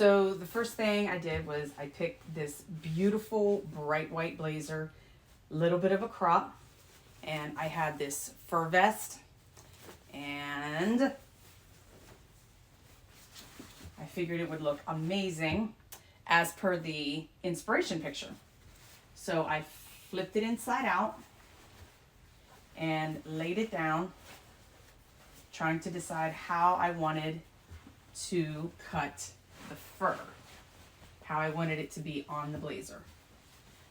So the first thing I did was I picked this beautiful bright white blazer, little bit of a crop, and I had this fur vest, and I figured it would look amazing as per the inspiration picture. So I flipped it inside out and laid it down, trying to decide how I wanted to cut the fur, how I wanted it to be on the blazer.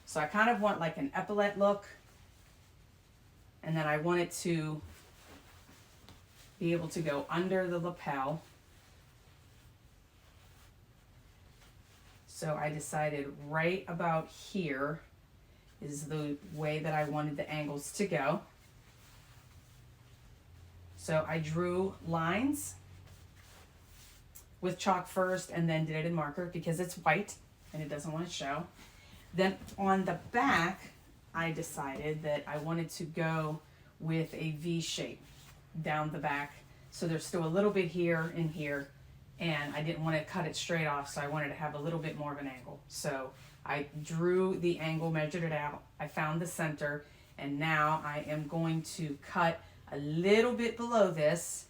So I kind of want like an epaulette look, and then I want it to be able to go under the lapel. So I decided right about here is the way that I wanted the angles to go. So I drew lines with chalk first and then did it in marker because it's white and it doesn't want to show. Then on the back, I decided that I wanted to go with a V shape down the back. So there's still a little bit here and here, and I didn't want to cut it straight off, so I wanted to have a little bit more of an angle. So I drew the angle, measured it out, I found the center, and now I am going to cut a little bit below this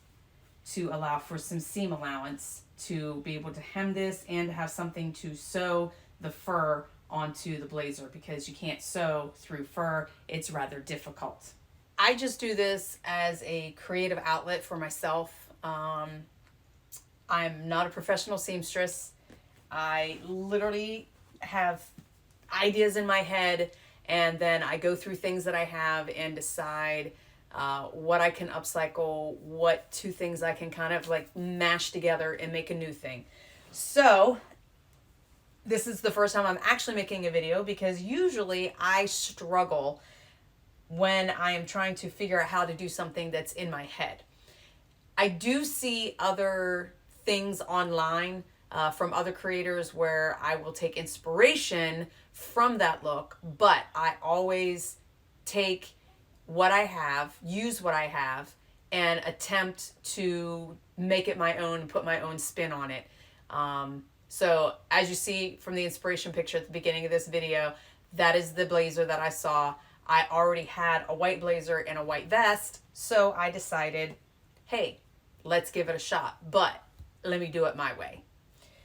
to allow for some seam allowance to be able to hem this and to have something to sew the fur onto the blazer, because you can't sew through fur. It's rather difficult. I just do this as a creative outlet for myself. I'm not a professional seamstress. I literally have ideas in my head, and then I go through things that I have and decide what I can upcycle, what two things I can kind of like mash together and make a new thing. So this is the first time I'm actually making a video, because usually I struggle when I am trying to figure out how to do something that's in my head. I do see other things online from other creators where I will take inspiration from that look, but I always take what I have, use what I have, and attempt to make it my own, put my own spin on it. So as you see from the inspiration picture at the beginning of this video, that is the blazer that I saw. I already had a white blazer and a white vest, so I decided, hey, let's give it a shot, but let me do it my way.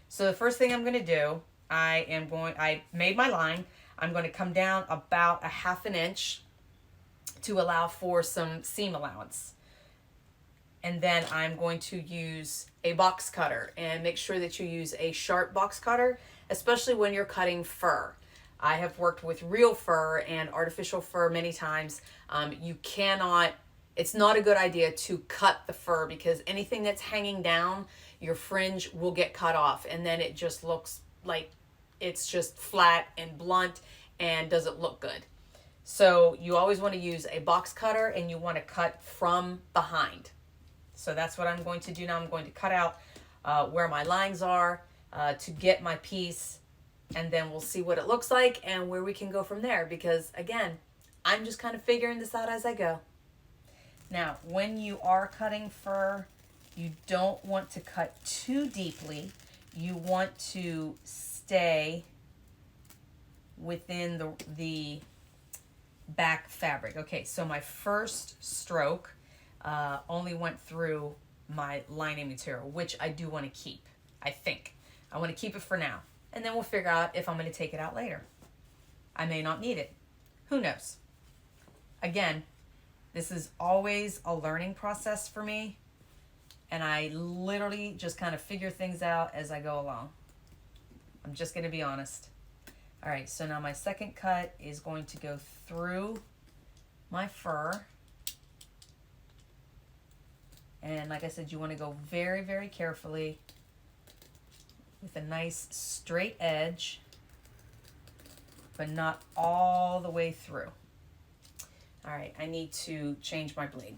So the first thing I'm going to do, I made my line. I'm going to come down about a 1/2 inch to allow for some seam allowance. And then I'm going to use a box cutter, and make sure that you use a sharp box cutter, especially when you're cutting fur. I have worked with real fur and artificial fur many times. It's not a good idea to cut the fur, because anything that's hanging down, your fringe will get cut off, and then it just looks like it's just flat and blunt and doesn't look good. So you always want to use a box cutter, and you want to cut from behind. So that's what I'm going to do now. I'm going to cut out where my lines are to get my piece, and then we'll see what it looks like and where we can go from there, because again, I'm just kind of figuring this out as I go. Now, when you are cutting fur, you don't want to cut too deeply. You want to stay within the back fabric. Okay, so my first stroke only went through my lining material, which I do want to keep, I think. I want to keep it for now, and then we'll figure out if I'm going to take it out later. I may not need it. Who knows? Again, this is always a learning process for me, and I literally just kind of figure things out as I go along. I'm just going to be honest. All right, so now my second cut is going to go through my fur. And like I said, you want to go very, very carefully with a nice straight edge, but not all the way through. All right, I need to change my blade.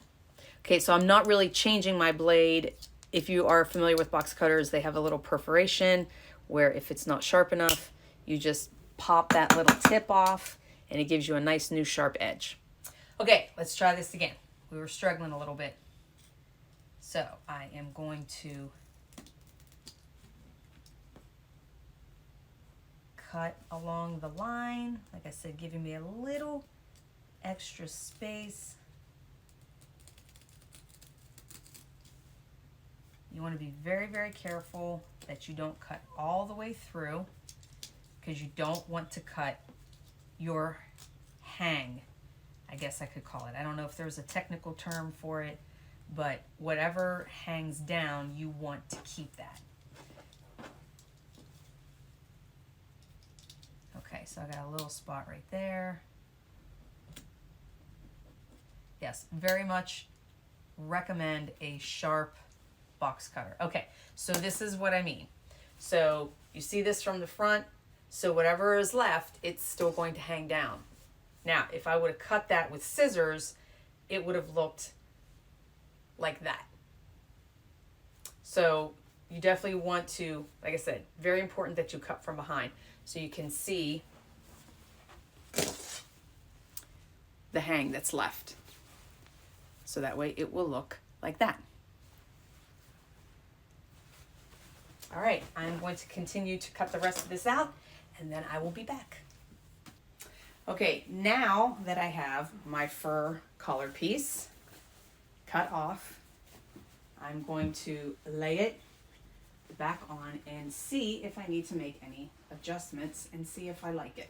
Okay, so I'm not really changing my blade. If you are familiar with box cutters, they have a little perforation where if it's not sharp enough, you just pop that little tip off and it gives you a nice new sharp edge. Okay, let's try this again. We were struggling a little bit. So I am going to cut along the line. Like I said, giving me a little extra space. You want to be very, very careful that you don't cut all the way through, because you don't want to cut your hang, I guess I could call it. I don't know if there's a technical term for it, but whatever hangs down, you want to keep that. Okay, so I got a little spot right there. Yes, very much recommend a sharp box cutter. Okay, so this is what I mean. So you see this from the front, so whatever is left, it's still going to hang down. Now, if I would have cut that with scissors, it would have looked like that. So you definitely want to, like I said, very important that you cut from behind so you can see the hang that's left. So that way it will look like that. All right, I'm going to continue to cut the rest of this out, and then I will be back. Okay, now that I have my fur collar piece cut off, I'm going to lay it back on and see if I need to make any adjustments and see if I like it.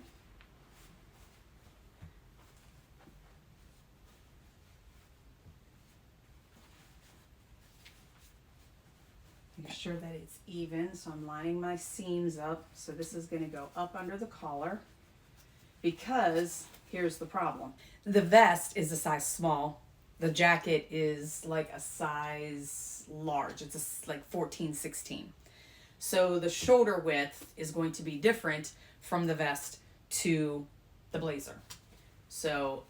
Make sure that it's even, so I'm lining my seams up. So this is going to go up under the collar, because here's the problem. The vest is a size small. The jacket is like a size large. It's like 14, 16. So the shoulder width is going to be different from the vest to the blazer. So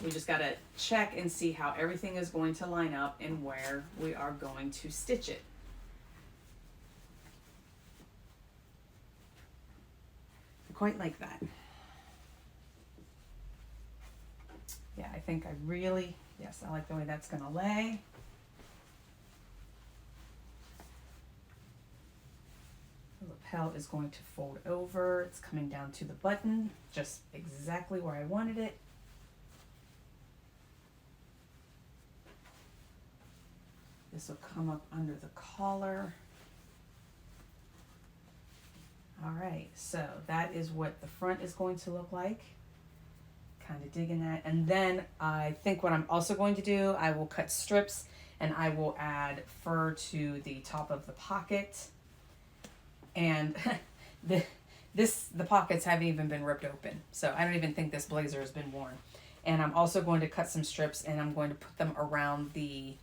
we just got to check and see how everything is going to line up and where we are going to stitch it. Quite like that. Yeah, I think I really, yes, I like the way that's gonna lay. The lapel is going to fold over. It's coming down to the button, just exactly where I wanted it. This will come up under the collar. All right, so that is what the front is going to look like. Kind of digging that. And then I think what I'm also going to do, I will cut strips and I will add fur to the top of the pocket. And the pockets haven't even been ripped open. So I don't even think this blazer has been worn. And I'm also going to cut some strips and I'm going to put them around the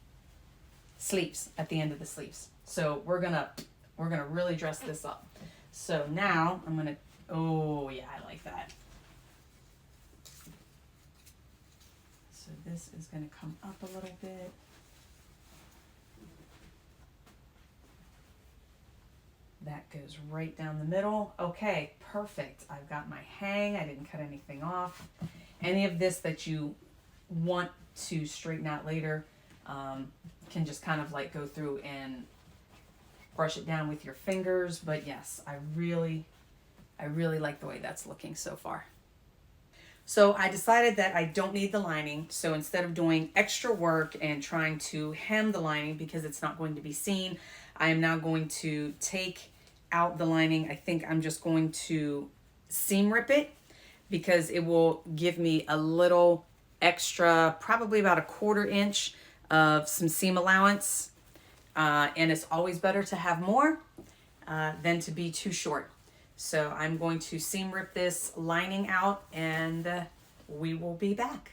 sleeves, at the end of the sleeves. So we're gonna really dress this up. So now I'm gonna, oh yeah, I like that. So this is gonna come up a little bit. That goes right down the middle. Okay, perfect. I've got my hang. I didn't cut anything off. Any of this that you want to straighten out later can just kind of like go through and brush it down with your fingers. But yes, I really like the way that's looking so far. So I decided that I don't need the lining. So instead of doing extra work and trying to hem the lining because it's not going to be seen, I am now going to take out the lining. I think I'm just going to seam rip it because it will give me a little extra, probably about a 1/4 inch of some seam allowance. And it's always better to have more than to be too short. So I'm going to seam rip this lining out and we will be back.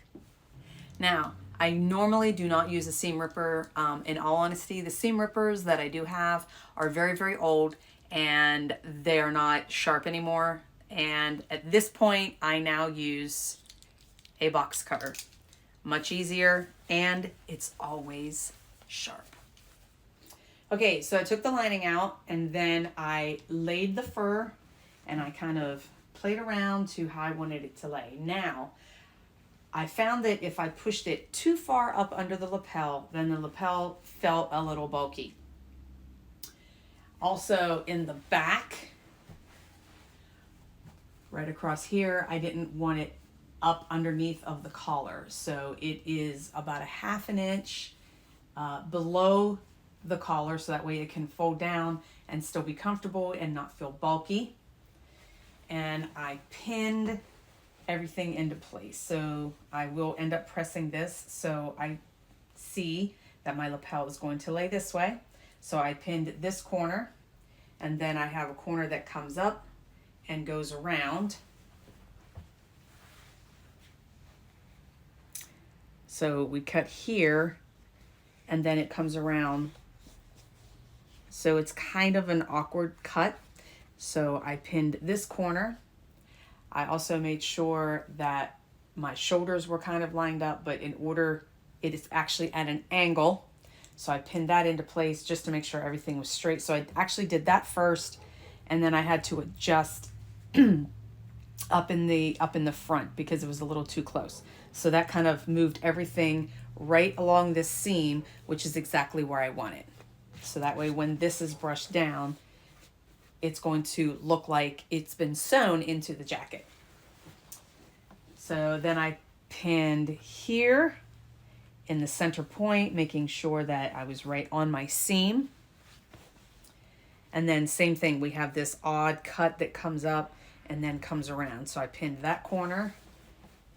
Now, I normally do not use a seam ripper. In all honesty, the seam rippers that I do have are very, very old and they are not sharp anymore. And at this point, I now use a box cutter. Much easier and it's always sharp. Okay, so I took the lining out and then I laid the fur and I kind of played around to how I wanted it to lay. Now, I found that if I pushed it too far up under the lapel, then the lapel felt a little bulky. Also in the back, right across here. I didn't want it up underneath of the collar, so it is about a 1/2 inch below the collar, so that way it can fold down and still be comfortable and not feel bulky. And I pinned everything into place, so I will end up pressing this so I see that my lapel is going to lay this way. So I pinned this corner, and then I have a corner that comes up and goes around. So we cut here, and then it comes around. So it's kind of an awkward cut. So I pinned this corner. I also made sure that my shoulders were kind of lined up, but in order, it is actually at an angle. So I pinned that into place just to make sure everything was straight. So I actually did that first, and then I had to adjust up in the front because it was a little too close. So that kind of moved everything right along this seam, which is exactly where I want it. So that way when this is brushed down, it's going to look like it's been sewn into the jacket. So then I pinned here in the center point, making sure that I was right on my seam. And then same thing, we have this odd cut that comes up and then comes around. So I pinned that corner,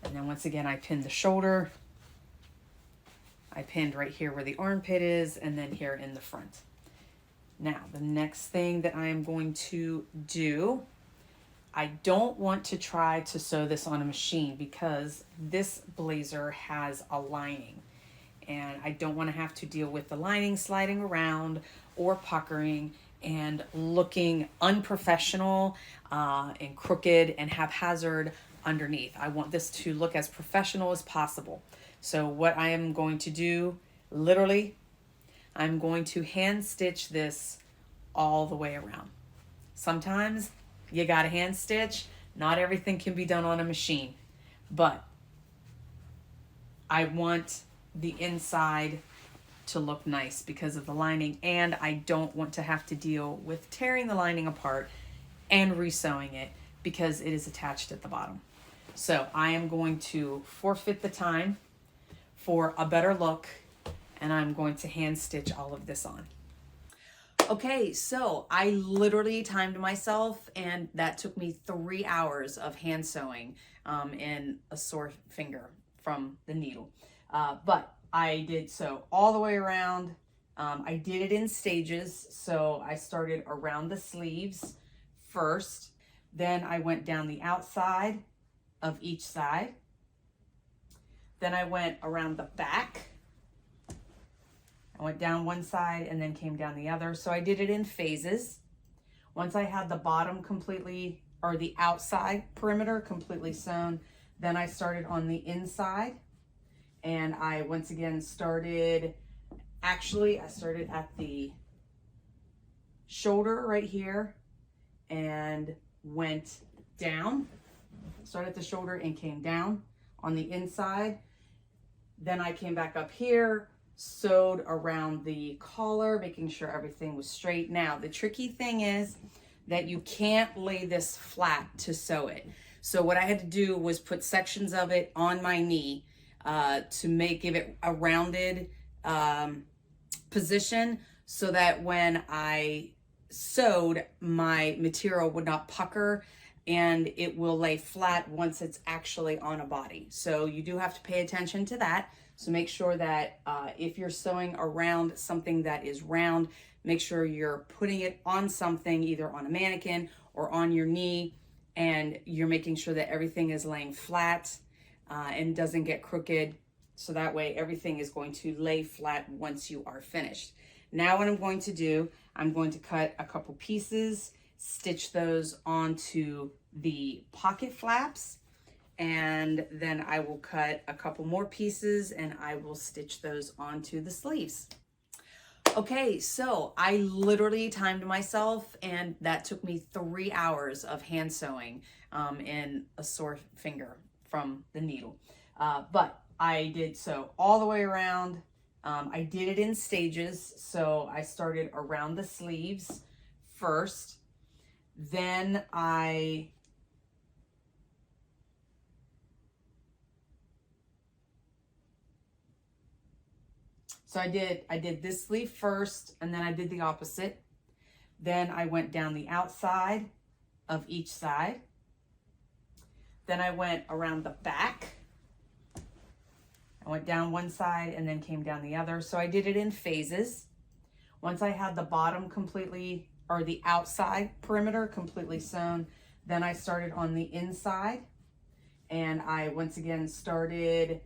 and then once again I pinned the shoulder. I pinned right here where the armpit is, and then here in the front. Now, the next thing that I am going to do, I don't want to try to sew this on a machine because this blazer has a lining, and I don't want to have to deal with the lining sliding around or puckering and looking unprofessional and crooked and haphazard underneath. I want this to look as professional as possible. So what I am going to do, literally, I'm going to hand stitch this all the way around. Sometimes you got to hand stitch. Not everything can be done on a machine, but I want the inside to look nice because of the lining, and I don't want to have to deal with tearing the lining apart and resewing it because it is attached at the bottom. So I am going to forfeit the time for a better look, and I'm going to hand stitch all of this on. Okay, so I literally timed myself, and that took me 3 hours of hand sewing and a sore finger from the needle. But I did sew all the way around. I did it in stages. So I started around the sleeves first. Then I went down the outside of each side. Then I went around the back. I went down one side and then came down the other. So I did it in phases. Once I had the bottom completely, or the outside perimeter completely sewn, then I started on the inside. And I once again started, actually I started at the shoulder right here and went down. Started at the shoulder and came down on the inside. Then I came back up here, sewed around the collar, making sure everything was straight. Now, the tricky thing is that you can't lay this flat to sew it. So what I had to do was put sections of it on my knee to give it a rounded position so that when I sewed, my material would not pucker and it will lay flat once it's actually on a body. So you do have to pay attention to that. So make sure that if you're sewing around something that is round, make sure you're putting it on something, either on a mannequin or on your knee, and you're making sure that everything is laying flat and doesn't get crooked. So that way everything is going to lay flat once you are finished. Now what I'm going to do, I'm going to cut a couple pieces, stitch those onto the pocket flaps, and then I will cut a couple more pieces and I will stitch those onto the sleeves. Okay, so I literally timed myself, and that took me 3 hours of hand sewing and a sore finger from the needle. But I did sew all the way around. I did it in stages. So I started around the sleeves first. Then I So I did this sleeve first, and then I did the opposite. Then I went down the outside of each side. Then I went around the back. I went down one side and then came down the other. So I did it in phases. Once I had the bottom completely, or the outside perimeter completely sewn, then I started on the inside. And I once again started,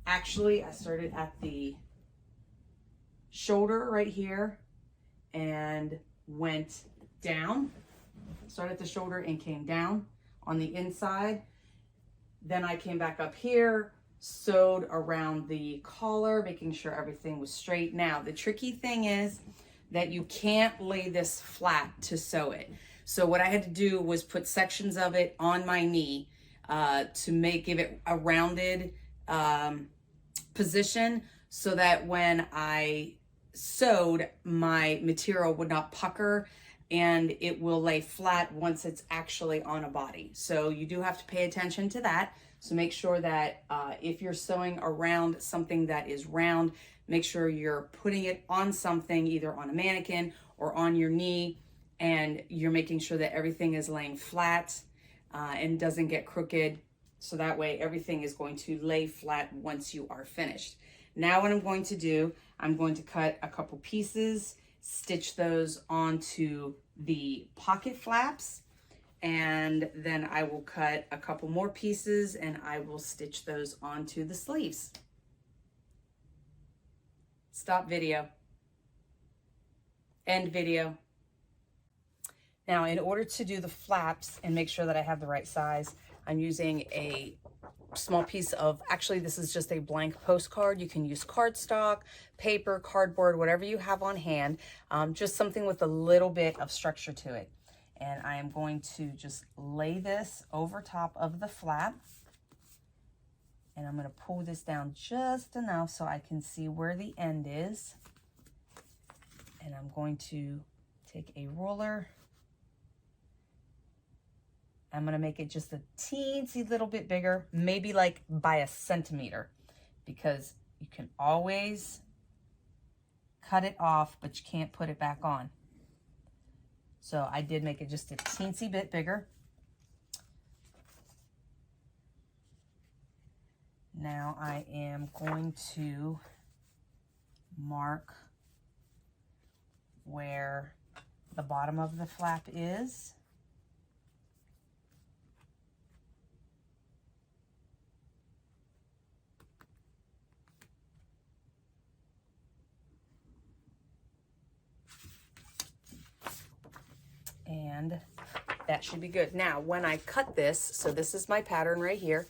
actually I started at the shoulder right here and went down. Started at the shoulder and came down on the inside. Then I came back up here, sewed around the collar, making sure everything was straight. Now, the tricky thing is that you can't lay this flat to sew it. So what I had to do was put sections of it on my knee to give it a rounded position, so that when I sewed, my material would not pucker and it will lay flat once it's actually on a body. So you do have to pay attention to that. So make sure that if you're sewing around something that is round, make sure you're putting it on something, either on a mannequin or on your knee, and you're making sure that everything is laying flat and doesn't get crooked. So that way everything is going to lay flat once you are finished. Now what I'm going to do, I'm going to cut a couple pieces, stitch those onto the pocket flaps, and then I will cut a couple more pieces and I will stitch those onto the sleeves. Stop video. End video. Now, in order to do the flaps and make sure that I have the right size, I'm using a small piece of, actually this is just a blank postcard. You can use cardstock, paper, cardboard, whatever you have on hand, just something with a little bit of structure to it. And I am going to just lay this over top of the flap. And I'm going to pull this down just enough so I can see where the end is. And I'm going to take a ruler. I'm going to make it just a teensy little bit bigger, maybe like by a centimeter, because you can always cut it off, but you can't put it back on. So I did make it just a teensy bit bigger. Now I am going to mark where the bottom of the flap is. And that should be good. Now, when I cut this, so this is my pattern right here.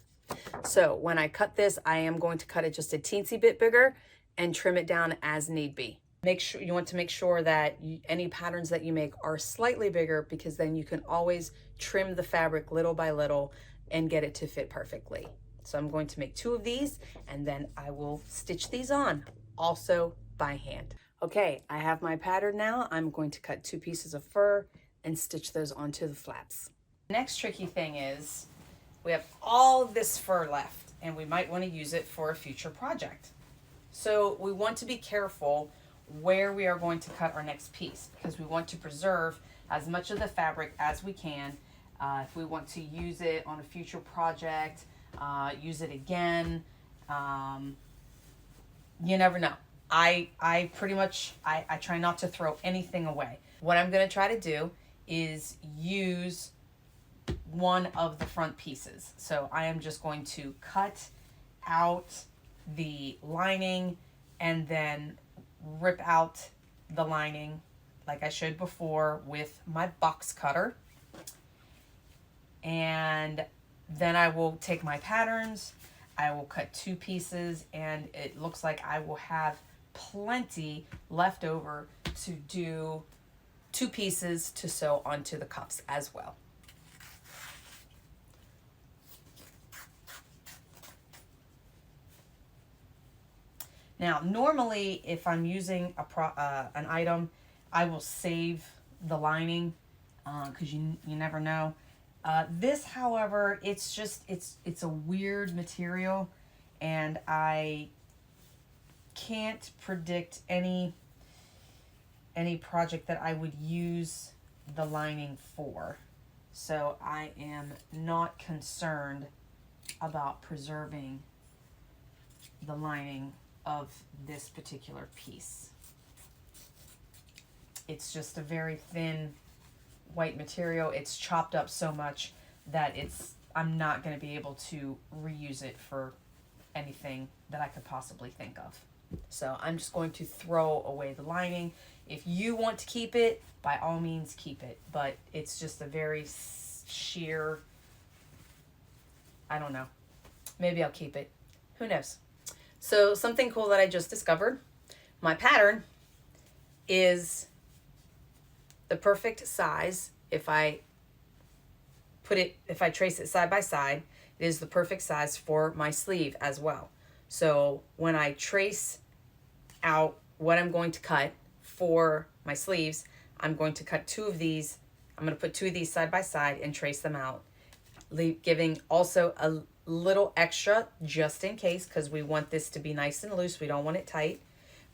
So when I cut this, I am going to cut it just a teensy bit bigger and trim it down as need be. Make sure you want to make sure that any patterns that you make are slightly bigger, because then you can always trim the fabric little by little and get it to fit perfectly. So I'm going to make 2 of these, and then I will stitch these on, also by hand. Okay, I have my pattern now. I'm going to cut 2 pieces of fur and stitch those onto the flaps. Next tricky thing is we have all this fur left and we might want to use it for a future project. So we want to be careful where we are going to cut our next piece, because we want to preserve as much of the fabric as we can. If we want to use it on a future project, use it again, you never know. I pretty much try not to throw anything away. What I'm going to try to do is use one of the front pieces. So I am just going to cut out the lining and then rip out the lining like I showed before with my box cutter. And then I will take my patterns, I will cut 2 pieces, and it looks like I will have plenty left over to do 2 pieces to sew onto the cuffs as well. Now, normally if I'm using an item, I will save the lining because you never know. This, however, it's a weird material, and I can't predict any project that I would use the lining for. So I am not concerned about preserving the lining of this particular piece. It's just a very thin white material. It's chopped up so much that I'm not going to be able to reuse it for anything that I could possibly think of. So I'm just going to throw away the lining. If you want to keep it, by all means keep it, but it's just a very sheer, I don't know. Maybe I'll keep it. Who knows? So something cool that I just discovered, my pattern is the perfect size. If I trace it side by side, it is the perfect size for my sleeve as well. So when I trace out what I'm going to cut for my sleeves, I'm going to cut two of these. I'm going to put two of these side by side and trace them out, giving also a little extra just in case, because we want this to be nice and loose. We don't want it tight.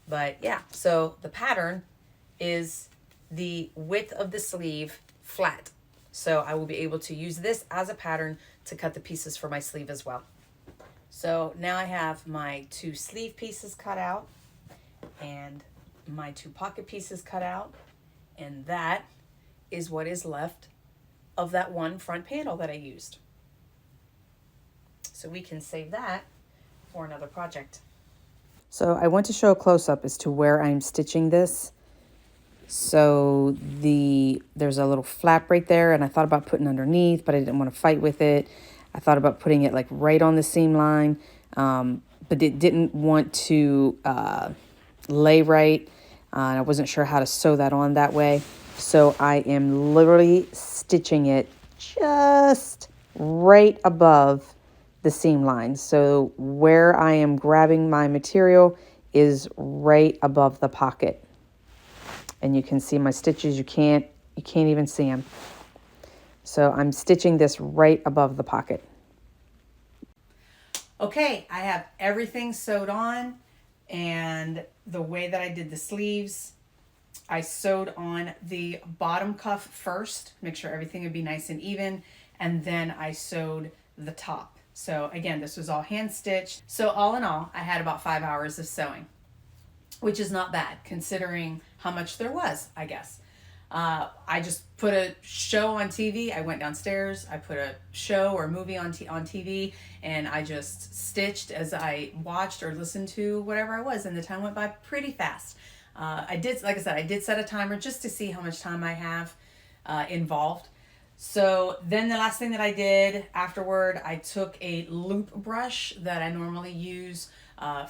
But yeah, so the pattern is the width of the sleeve flat. So I will be able to use this as a pattern to cut the pieces for my sleeve as well. So now I have my two sleeve pieces cut out and my two pocket pieces cut out. And that is what is left of that one front panel that I used. So we can save that for another project. So I want to show a close-up as to where I'm stitching this. So there's a little flap right there, and I thought about putting underneath, but I didn't want to fight with it. I thought about putting it like right on the seam line, but it didn't want to lay right. And I wasn't sure how to sew that on that way. So I am literally stitching it just right above the seam line. So where I am grabbing my material is right above the pocket. And you can see my stitches. You can't even see them. So I'm stitching this right above the pocket. Okay, I have everything sewed on, and the way that I did the sleeves, I sewed on the bottom cuff first, make sure everything would be nice and even, and then I sewed the top. So again, this was all hand stitched. So all in all, I had about 5 hours of sewing, which is not bad considering how much there was, I guess. I just put a show on TV. I went downstairs, I put a show or movie on TV, and I just stitched as I watched or listened to whatever I was, and the time went by pretty fast. I did set a timer just to see how much time I have involved. So then the last thing that I did afterward, I took a loop brush that I normally use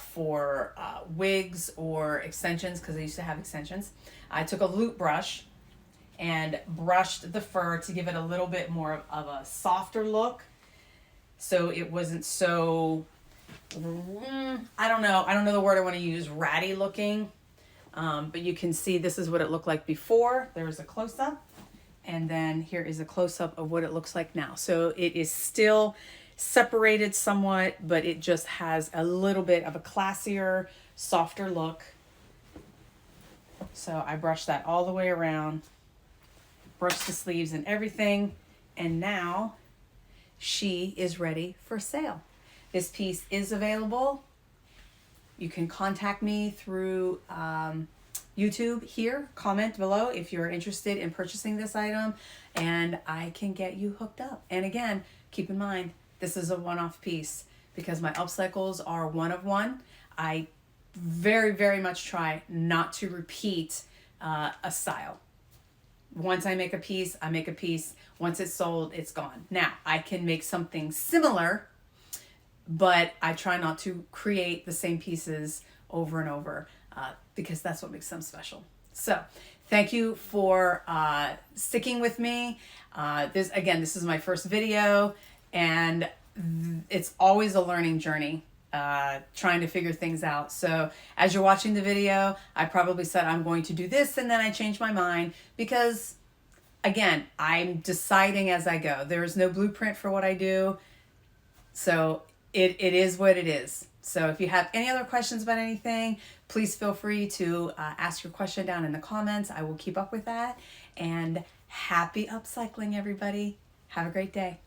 for wigs or extensions, because I used to have extensions. I took a loop brush and brushed the fur to give it a little bit more of a softer look, so it wasn't so, I don't know the word I want to use, ratty looking. But you can see this is what it looked like before. There was a close-up, and then here is a close-up of what it looks like now. So it is still separated somewhat, but it just has a little bit of a classier, softer look. So I brushed that all the way around, brushed the sleeves and everything, and now she is ready for sale. This piece is available. You can contact me through YouTube here. Comment below if you're interested in purchasing this item, and I can get you hooked up. And again, keep in mind, this is a one-off piece because my upcycles are one of one. I very, very much try not to repeat a style. Once I make a piece, I make a piece. Once it's sold, it's gone. Now, I can make something similar, but I try not to create the same pieces over and over because that's what makes them special. So thank you for sticking with me. This is my first video, and it's always a learning journey, trying to figure things out. So as you're watching the video, I probably said I'm going to do this, and then I changed my mind because, again, I'm deciding as I go. There is no blueprint for what I do. So it is what it is. So if you have any other questions about anything, please feel free to ask your question down in the comments. I will keep up with that. And happy upcycling, everybody. Have a great day.